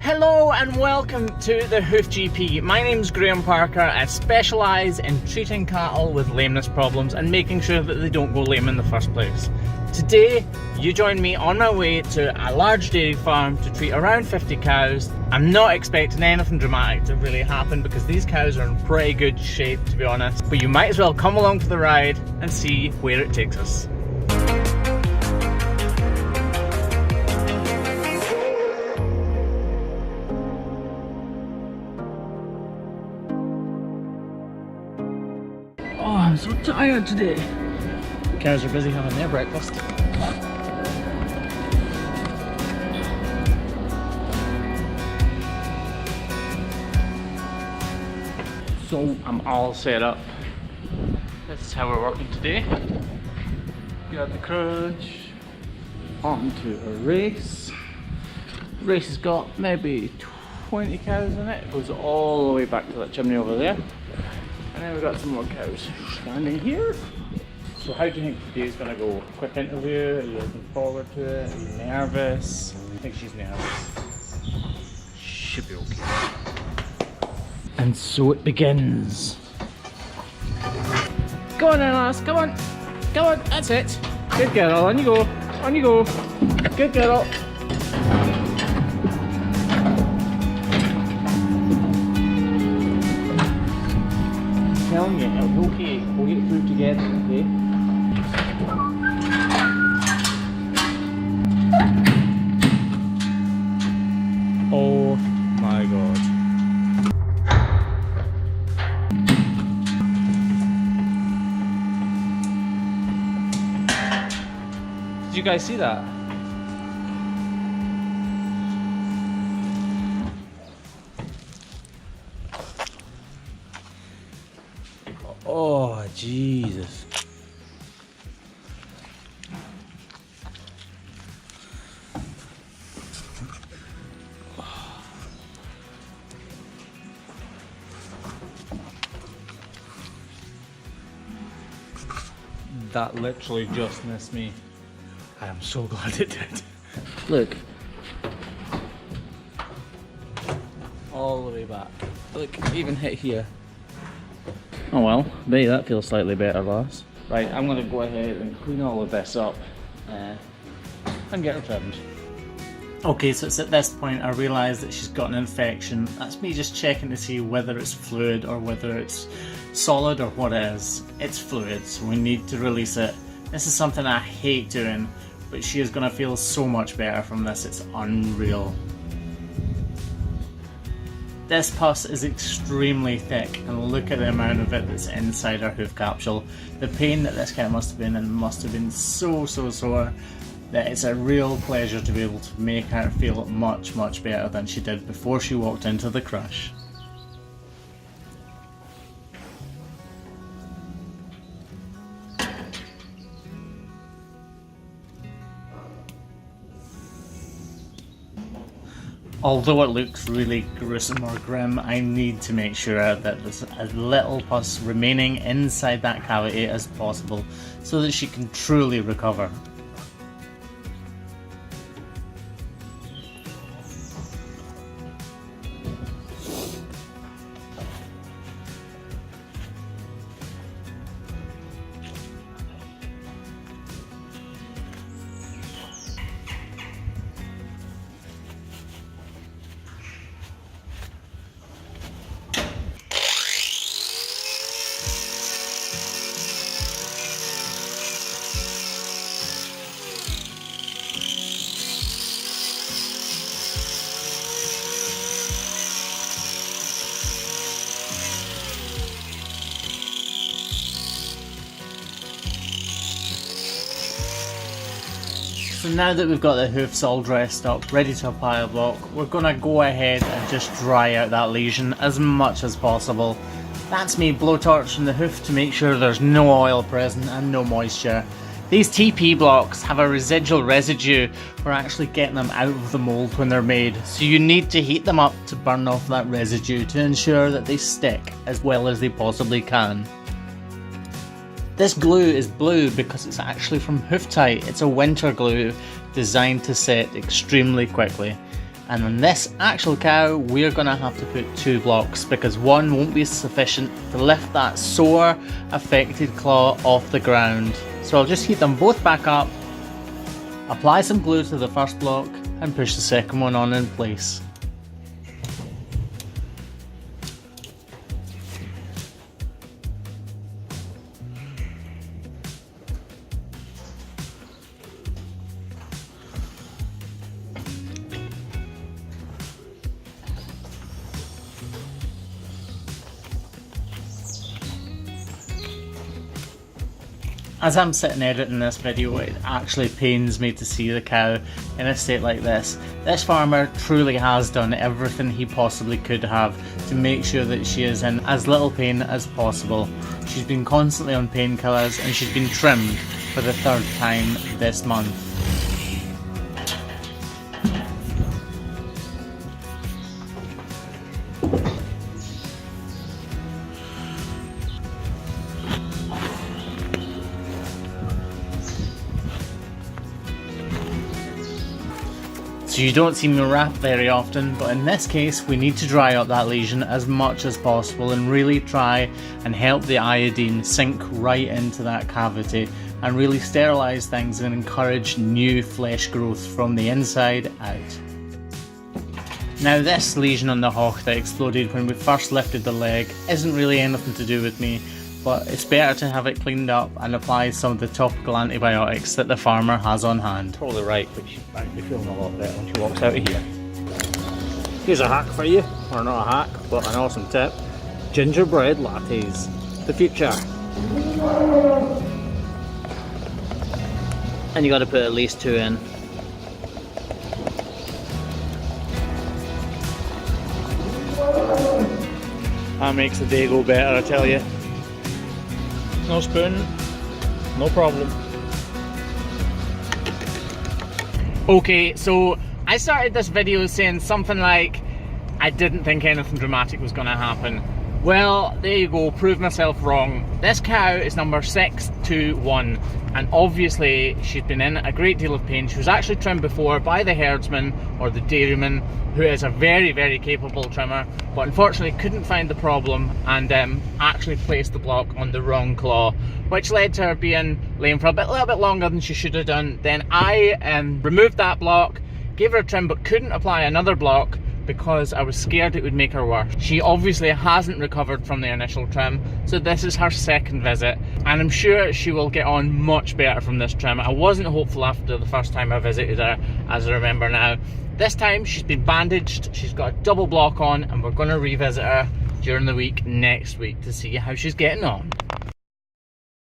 Hello and welcome to the Hoof GP. My name's Graham Parker. I specialise in treating cattle with lameness problems and making sure that they don't go lame in the first place. Today, you join me on my way to a large dairy farm to treat around 50 cows. I'm not expecting anything dramatic to really happen because these cows are in pretty good shape, to be honest. But you might as well come along for the ride and see where it takes us. Oh, I'm so tired today. The cows are busy having their breakfast. So I'm all set up. This is how we're working today. Got the crunch onto a race. The race has got maybe 20 cows in it. It goes all the way back to that chimney over there. And then we've got some more cows standing here. So how do you think today's going to go? Quick interview? Are you looking forward to it? Are you nervous? I think she's nervous. Should be okay. And so it begins. Go on then, lass, come on. Come on, that's it. Good girl, on you go. On you go. Good girl. Telling you, it'll be okay. We'll get through together, okay? Oh my god. Did you guys see that? Oh, Jesus. That literally just missed me. I am so glad it did. Look. All the way back. Look, it even hit here. Oh well, maybe that feels slightly better, lass. Right, I'm going to go ahead and clean all of this up and get her trimmed. Okay, so it's at this point I realise that she's got an infection. That's me just checking to see whether it's fluid or whether it's solid or what it is. It's fluid, so we need to release it. This is something I hate doing, but she is going to feel so much better from this, it's unreal. This pus is extremely thick, and look at the amount of it that's inside her hoof capsule. The pain that this cow must have been in must have been so sore that it's a real pleasure to be able to make her feel much better than she did before she walked into the crush. Although it looks really gruesome or grim, I need to make sure that there's as little pus remaining inside that cavity as possible so that she can truly recover. So now that we've got the hoofs all dressed up, ready to apply a block, we're going to go ahead and just dry out that lesion as much as possible. That's me blowtorching the hoof to make sure there's no oil present and no moisture. These TP blocks have a residual residue for actually getting them out of the mould when they're made, so you need to heat them up to burn off that residue to ensure that they stick as well as they possibly can. This glue is blue because it's actually from Hooftite. It's a winter glue designed to set extremely quickly. And on this actual cow, we're going to have to put 2 blocks because one won't be sufficient to lift that sore affected claw off the ground. So I'll just heat them both back up, apply some glue to the first block and push the second one on in place. As I'm sitting editing this video, it actually pains me to see the cow in a state like this. This farmer truly has done everything he possibly could have to make sure that she is in as little pain as possible. She's been constantly on painkillers and she's been trimmed for the 3rd time this month. So you don't see me wrap very often, but in this case we need to dry up that lesion as much as possible and really try and help the iodine sink right into that cavity and really sterilise things and encourage new flesh growth from the inside out. Now this lesion on the hock that exploded when we first lifted the leg isn't really anything to do with me, but it's better to have it cleaned up and apply some of the topical antibiotics that the farmer has on hand. Probably right, but she's bound to be feeling a lot better when she walks out of here. Here's a hack for you, or not a hack, but an awesome tip. Gingerbread lattes, the future. And you got to put at least 2 in. That makes the day go better, I tell you. No spoon, no problem. Okay, so I started this video saying something like I didn't think anything dramatic was going to happen. Well, there you go, proved myself wrong. This cow is number 621 and obviously she's been in a great deal of pain. She was actually trimmed before by the herdsman or the dairyman, who is a very, very capable trimmer, but unfortunately couldn't find the problem and actually placed the block on the wrong claw, which led to her being lame for a little bit longer than she should have done. Then I removed that block, gave her a trim, but couldn't apply another block because I was scared it would make her worse. She obviously hasn't recovered from the initial trim, so this is her 2nd visit, and I'm sure she will get on much better from this trim. I wasn't hopeful after the first time I visited her, as I remember now. This time she's been bandaged, she's got a double block on, and we're going to revisit her during the week next week to see how she's getting on.